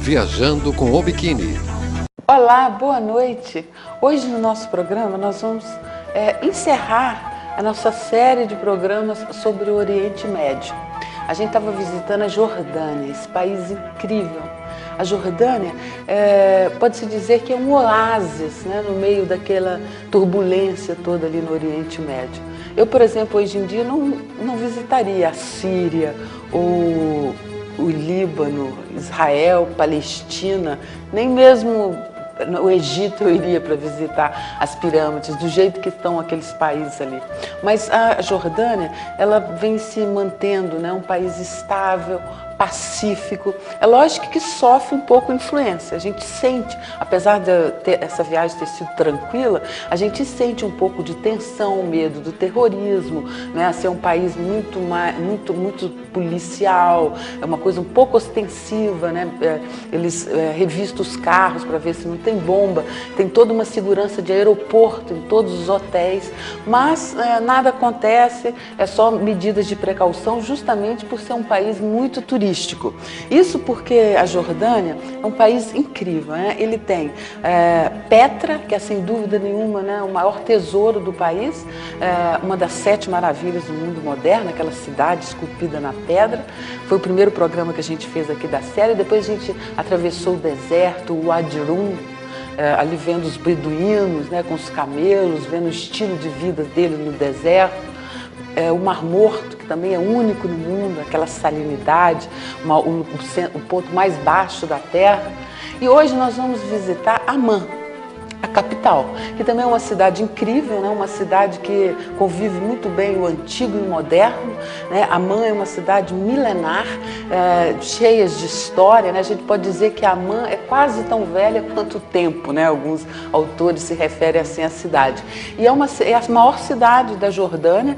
Viajando com o Biquíni. Olá, boa noite. Hoje no nosso programa nós vamos encerrar a nossa série de programas sobre o Oriente Médio. A gente estava visitando a Jordânia, esse país incrível. A Jordânia pode-se dizer que é um oásis, né, no meio daquela turbulência toda ali no Oriente Médio. Eu, por exemplo, hoje em dia não visitaria a Síria ou o Líbano, Israel, Palestina, nem mesmo no Egito eu iria para visitar as pirâmides, do jeito que estão aqueles países ali. Mas a Jordânia, ela vem se mantendo, né, um país estável, pacífico. É lógico que sofre um pouco a influência. A gente sente, apesar de essa viagem ter sido tranquila, a gente sente um pouco de tensão, medo do terrorismo, né? Ser um país muito policial, é uma coisa um pouco ostensiva, né? Eles revistam os carros para ver se não tem bomba, tem toda uma segurança de aeroporto em todos os hotéis, mas nada acontece, é só medidas de precaução, justamente por ser um país muito turístico. Isso porque a Jordânia é um país incrível, né? Ele tem Petra, que é sem dúvida nenhuma, né, o maior tesouro do país, uma das 7 maravilhas do mundo moderno, aquela cidade esculpida na pedra. Foi o primeiro programa que a gente fez aqui da série. Depois a gente atravessou o deserto, o Wadi Rum, ali vendo os beduínos, né, com os camelos, vendo o estilo de vida deles no deserto. O Mar Morto, que também é único no mundo, aquela salinidade, o ponto mais baixo da Terra. E hoje nós vamos visitar Amman, a capital, que também é uma cidade incrível, né? Uma cidade que convive muito bem o antigo e o moderno, né? Amman é uma cidade milenar, cheia de história, né? A gente pode dizer que Amman é quase tão velha quanto o tempo, né? Alguns autores se referem assim à cidade. E é a maior cidade da Jordânia,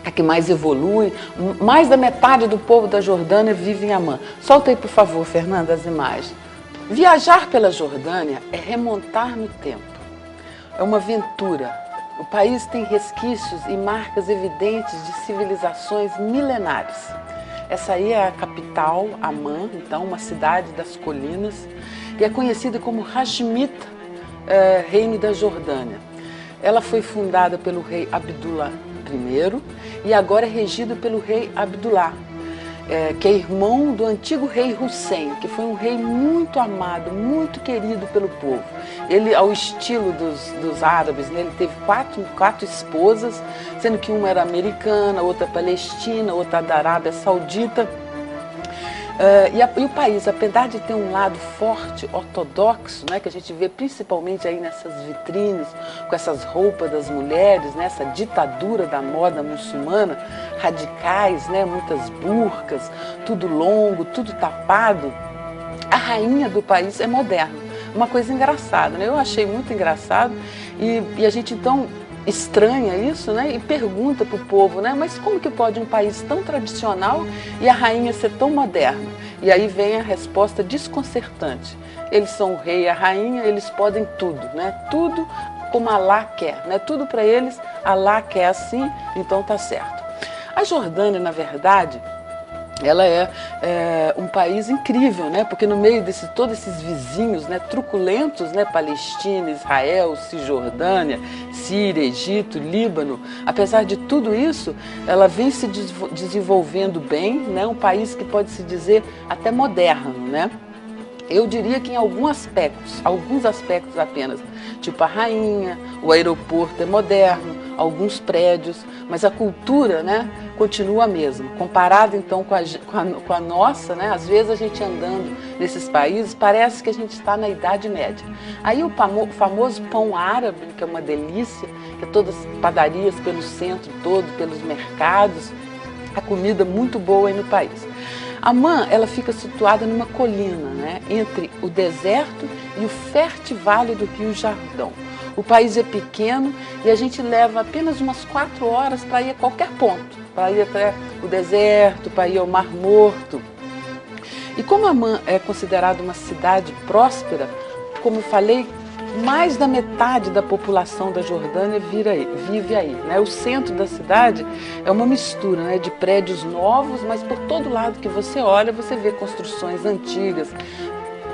a que mais evolui. Mais da metade do povo da Jordânia vive em Amman. Solta aí, por favor, Fernanda, as imagens. Viajar pela Jordânia é remontar no tempo, é uma aventura. O país tem resquícios e marcas evidentes de civilizações milenares. Essa aí é a capital, Amman, então uma cidade das colinas, e é conhecida como Hashemita, Reino da Jordânia. Ela foi fundada pelo rei Abdullah I e agora é regida pelo rei Abdullah, que é irmão do antigo rei Hussein, que foi um rei muito amado, muito querido pelo povo. Ele, ao estilo dos árabes, né, ele teve quatro esposas, sendo que uma era americana, outra palestina, outra da Arábia Saudita. E o país, apesar de ter um lado forte, ortodoxo, né, que a gente vê principalmente aí nessas vitrines, com essas roupas das mulheres, né, essa ditadura da moda muçulmana, radicais, né, muitas burcas, tudo longo, tudo tapado, a rainha do país é moderna. Uma coisa engraçada, né? Eu achei muito engraçado e a gente então estranha isso, né? E pergunta para o povo, né? Mas como que pode um país tão tradicional e a rainha ser tão moderna? E aí vem a resposta desconcertante. Eles são o rei e a rainha, eles podem tudo, né? Tudo como Alá quer, né? Tudo para eles, Alá quer assim, então tá certo. A Jordânia, na verdade, ela é um país incrível, né? Porque no meio de todos esses vizinhos, né, truculentos, né, Palestina, Israel, Cisjordânia, Síria, Egito, Líbano, apesar de tudo isso, ela vem se desenvolvendo bem, né? Um país que pode se dizer até moderno, né? Eu diria que em alguns aspectos apenas, tipo a rainha, o aeroporto é moderno, alguns prédios, mas a cultura, né, continua a mesma. Comparado então com a nossa, né, às vezes a gente andando nesses países parece que a gente está na Idade Média. Aí o famoso pão árabe, que é uma delícia, que é todas as padarias pelo centro todo, pelos mercados, a comida muito boa aí no país. Amman, ela fica situada numa colina, né, entre o deserto e o fértil vale do Rio Jordão. O país é pequeno e a gente leva apenas umas 4 horas para ir a qualquer ponto, para ir até o deserto, para ir ao Mar Morto. E como Amman é considerada uma cidade próspera, como eu falei, mais da metade da população da Jordânia vive aí, né? O centro da cidade é uma mistura, né, de prédios novos, mas por todo lado que você olha, você vê construções antigas,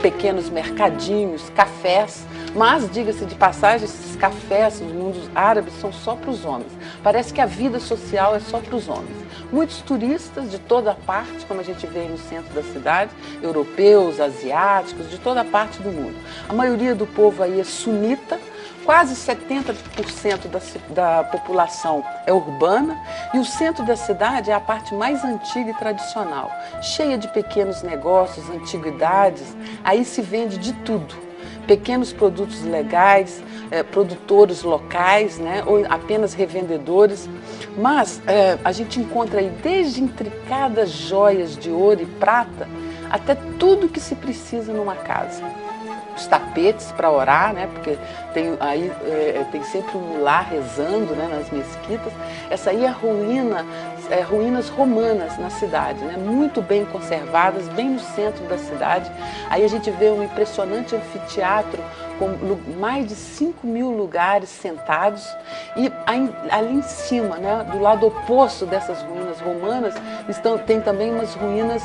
pequenos mercadinhos, cafés, mas, diga-se de passagem, esses cafés nos mundos árabes são só para os homens. Parece que a vida social é só para os homens. Muitos turistas de toda parte, como a gente vê no centro da cidade, europeus, asiáticos, de toda parte do mundo. A maioria do povo aí é sunita, quase 70% da população é urbana e o centro da cidade é a parte mais antiga e tradicional, cheia de pequenos negócios, antiguidades, aí se vende de tudo. Pequenos produtos legais, produtores locais, né, ou apenas revendedores, mas a gente encontra aí desde intricadas joias de ouro e prata até tudo que se precisa numa casa. Os tapetes para orar, né, porque tem sempre um mulá rezando, né, nas mesquitas. Essa aí é ruínas romanas na cidade, né, muito bem conservadas, bem no centro da cidade. Aí a gente vê um impressionante anfiteatro com mais de 5.000 lugares sentados e ali em cima, né, do lado oposto dessas ruínas romanas, tem também umas ruínas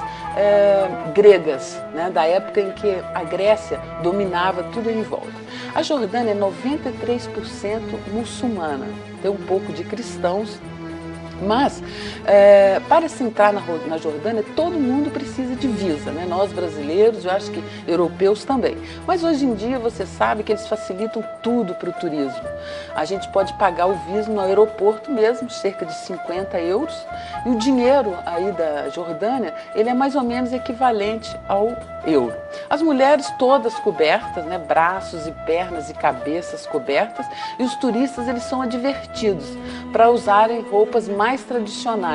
gregas, né, da época em que a Grécia dominava tudo em volta. A Jordânia é 93% muçulmana, tem um pouco de cristãos, mas para se entrar na Jordânia, todo mundo precisa de visa, né? Nós brasileiros, eu acho que europeus também. Mas hoje em dia você sabe que eles facilitam tudo para o turismo. A gente pode pagar o visto no aeroporto mesmo, cerca de 50 euros, e o dinheiro aí da Jordânia, ele é mais ou menos equivalente ao euro. As mulheres todas cobertas, né? Braços e pernas e cabeças cobertas, e os turistas eles são advertidos para usarem roupas mais tradicionais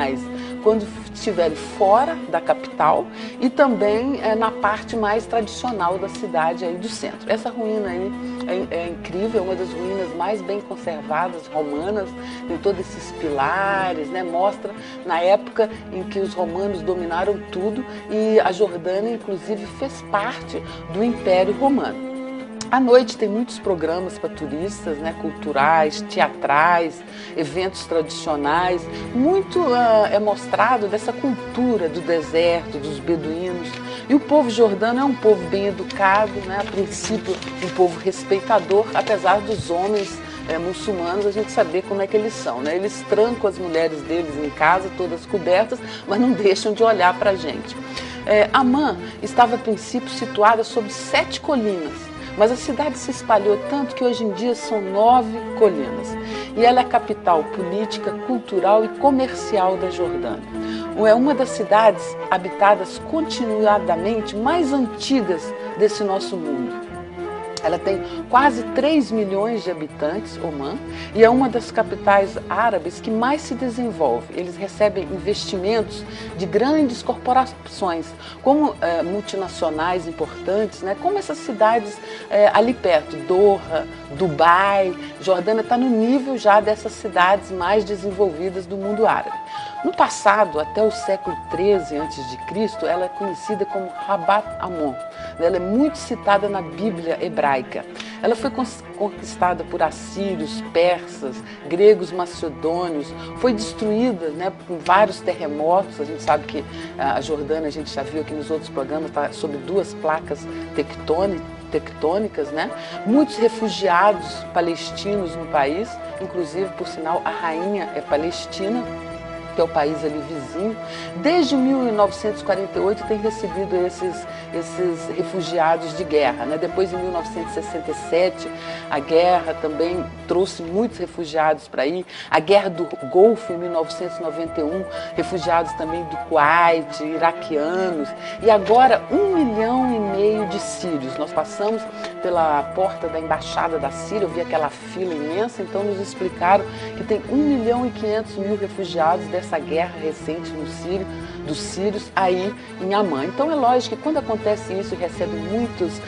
quando estiverem fora da capital e também na parte mais tradicional da cidade aí do centro. Essa ruína aí é incrível, é uma das ruínas mais bem conservadas romanas, tem todos esses pilares, né? Mostra na época em que os romanos dominaram tudo e a Jordânia inclusive fez parte do Império Romano. À noite tem muitos programas para turistas, né, culturais, teatrais, eventos tradicionais. Muito é mostrado dessa cultura do deserto, dos beduínos. E o povo jordano é um povo bem educado, né, a princípio um povo respeitador, apesar dos homens muçulmanos a gente saber como é que eles são, né? Eles trancam as mulheres deles em casa, todas cobertas, mas não deixam de olhar para a gente. Amman estava a princípio situada sobre 7 colinas. Mas a cidade se espalhou tanto que hoje em dia são 9 colinas. E ela é a capital política, cultural e comercial da Jordânia. É uma das cidades habitadas continuadamente mais antigas desse nosso mundo. Ela tem quase 3 milhões de habitantes, Omã, e é uma das capitais árabes que mais se desenvolve. Eles recebem investimentos de grandes corporações, como multinacionais importantes, né? Como essas cidades ali perto, Doha, Dubai. Jordânia está no nível já dessas cidades mais desenvolvidas do mundo árabe. No passado, até o século XIII a.C., ela é conhecida como Rabat Ammon. Ela é muito citada na Bíblia hebraica. Ela foi conquistada por assírios, persas, gregos macedônios, foi destruída, né, com vários terremotos. A gente sabe que a Jordânia, a gente já viu aqui nos outros programas, está sob 2 placas tectônicas, né? Muitos refugiados palestinos no país, inclusive, por sinal, a rainha é palestina, que é o país ali vizinho. Desde 1948 tem recebido esses refugiados de guerra, né? Depois, em 1967, a guerra também trouxe muitos refugiados para aí. A Guerra do Golfo, em 1991, refugiados também do Kuwait, iraquianos. E agora, 1,5 milhão de sírios. Nós passamos pela porta da Embaixada da Síria, eu vi aquela fila imensa, então nos explicaram que tem 1.500.000 refugiados dessa guerra recente dos sírios aí em Amman. Então é lógico que quando acontece isso e recebe muitos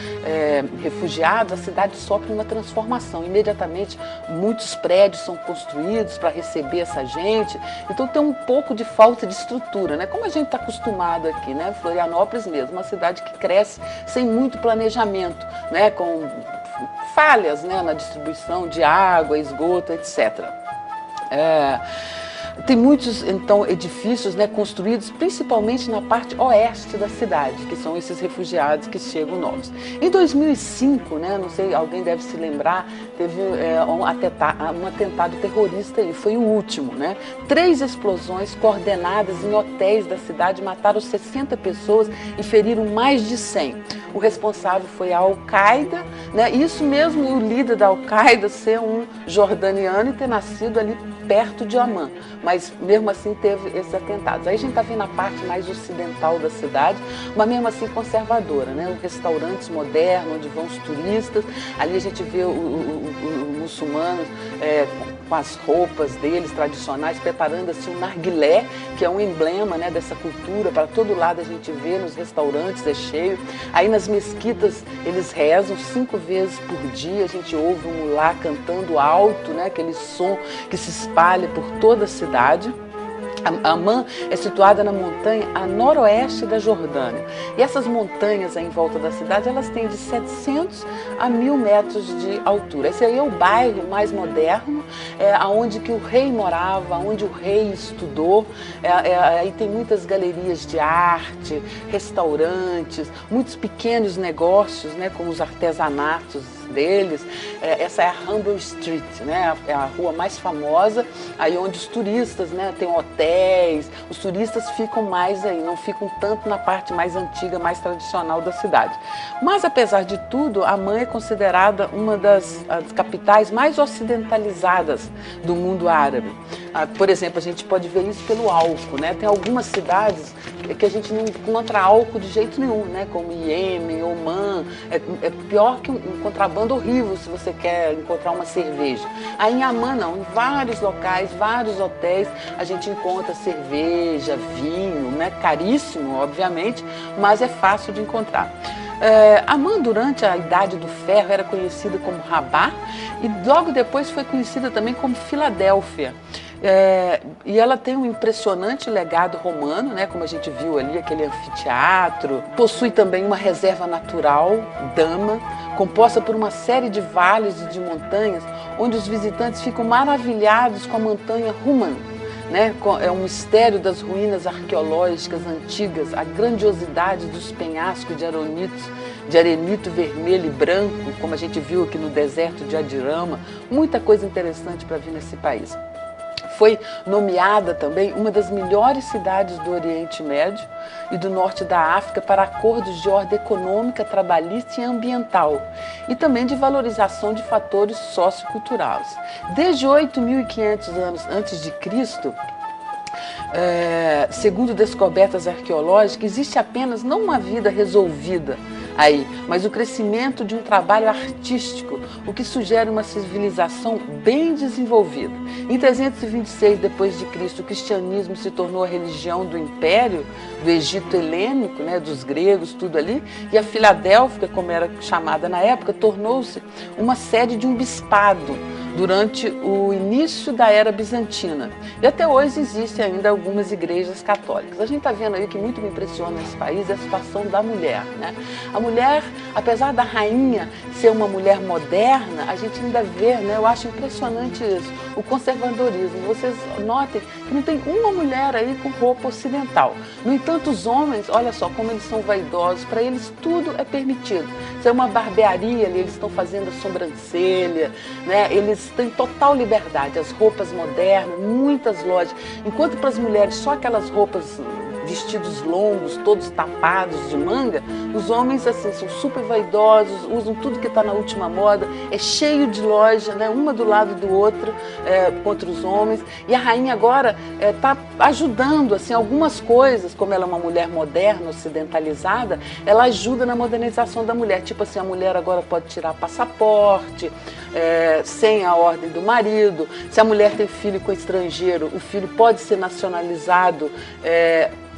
refugiados, a cidade sofre uma transformação. Imediatamente muitos prédios são construídos para receber essa gente, então tem um pouco de falta de estrutura, né? Como a gente está acostumado aqui, né? Florianópolis mesmo, uma cidade que cresce sem muito planejamento, né? Com falhas, né, na distribuição de água, esgoto, etc. Tem muitos, então, edifícios, né, construídos principalmente na parte oeste da cidade, que são esses refugiados que chegam novos. Em 2005, né, não sei, alguém deve se lembrar, teve um atentado terrorista e foi o último, né? 3 explosões coordenadas em hotéis da cidade mataram 60 pessoas e feriram mais de 100. O responsável foi a Al-Qaeda, né? Isso mesmo, o líder da Al-Qaeda ser um jordaniano e ter nascido ali perto de Amman, mas mesmo assim teve esses atentados. Aí a gente está vendo a parte mais ocidental da cidade, mas mesmo assim conservadora, né? Restaurantes modernos, onde vão os turistas, ali a gente vê os muçulmanos com as roupas deles tradicionais, preparando assim um narguilé, que é um emblema, né, dessa cultura, para todo lado a gente vê, nos restaurantes é cheio. Aí nas mesquitas eles rezam 5 vezes por dia, a gente ouve um mulá cantando alto, né, aquele som que se espalha por toda a cidade. Amman é situada na montanha a noroeste da Jordânia. E essas montanhas aí em volta da cidade, elas têm de 700 a 1000 metros de altura. Esse aí é o bairro mais moderno, onde que o rei morava, onde o rei estudou. Aí tem muitas galerias de arte, restaurantes, muitos pequenos negócios, né, como os artesanatos deles. Essa é a Humble Street, né? É a rua mais famosa, aí onde os turistas, né, tem hotéis, os turistas ficam mais aí, não ficam tanto na parte mais antiga, mais tradicional da cidade. Mas apesar de tudo, Amman é considerada uma das capitais mais ocidentalizadas do mundo árabe. Por exemplo, a gente pode ver isso pelo álcool, né? Tem algumas cidades que a gente não encontra álcool de jeito nenhum, né? Como Iêmen, Omã. É pior que um contrabando horrível se você quer encontrar uma cerveja. Aí em Amman não, em vários locais, vários hotéis, a gente encontra cerveja, vinho, né? Caríssimo, obviamente, mas é fácil de encontrar. Amman, durante a Idade do Ferro, era conhecida como Rabá e logo depois foi conhecida também como Filadélfia. E ela tem um impressionante legado romano, né, como a gente viu ali, aquele anfiteatro. Possui também uma reserva natural, Dama, composta por uma série de vales e de montanhas, onde os visitantes ficam maravilhados com a montanha Ruman, né? É um mistério das ruínas arqueológicas antigas, a grandiosidade dos penhascos de arenito vermelho e branco, como a gente viu aqui no deserto de Adirama. Muita coisa interessante para vir nesse país. Foi nomeada também uma das melhores cidades do Oriente Médio e do norte da África para acordos de ordem econômica, trabalhista e ambiental, e também de valorização de fatores socioculturais. Desde 8.500 anos antes de Cristo, segundo descobertas arqueológicas, existe apenas não uma vida resolvida aí, mas o crescimento de um trabalho artístico, o que sugere uma civilização bem desenvolvida. Em 326 d.C., o cristianismo se tornou a religião do império, do Egito helênico, né, dos gregos, tudo ali, e a Filadélfia, como era chamada na época, tornou-se uma sede de um bispado durante o início da era bizantina. E até hoje existem ainda algumas igrejas católicas. A gente está vendo aí que muito me impressiona nesse país é a situação da mulher, né? A mulher, apesar da rainha ser uma mulher moderna, a gente ainda vê, né? Eu acho impressionante isso, o conservadorismo. Vocês notem que não tem uma mulher aí com roupa ocidental. No entanto, os homens, olha só como eles são vaidosos, para eles tudo é permitido. Se é uma barbearia ali, eles estão fazendo a sobrancelha, né? Eles têm total liberdade, as roupas modernas, muitas lojas. Enquanto para as mulheres só aquelas roupas, vestidos longos, todos tapados de manga, os homens assim são super vaidosos, usam tudo que está na última moda, é cheio de loja, né, uma do lado do outro, contra os homens. E a rainha agora está ajudando assim, algumas coisas, como ela é uma mulher moderna, ocidentalizada, ela ajuda na modernização da mulher. Tipo assim, a mulher agora pode tirar passaporte, sem a ordem do marido. Se a mulher tem filho com estrangeiro, o filho pode ser nacionalizado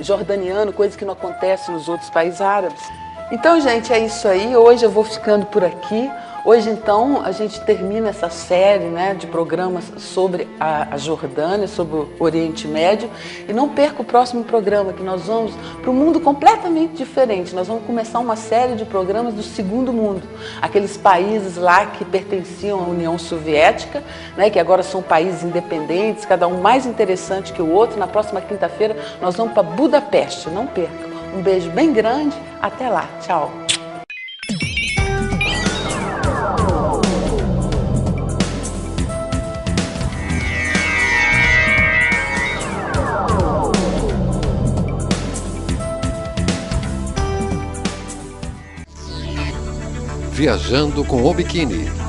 jordaniano, coisa que não acontece nos outros países árabes. Então, gente, é isso aí. Hoje eu vou ficando por aqui. Hoje, então, a gente termina essa série, né, de programas sobre a Jordânia, sobre o Oriente Médio. E não perca o próximo programa, que nós vamos para um mundo completamente diferente. Nós vamos começar uma série de programas do Segundo Mundo. Aqueles países lá que pertenciam à União Soviética, né, que agora são países independentes, cada um mais interessante que o outro. Na próxima quinta-feira, nós vamos para Budapeste. Não perca. Um beijo bem grande. Até lá. Tchau. Viajando com o Biquíni.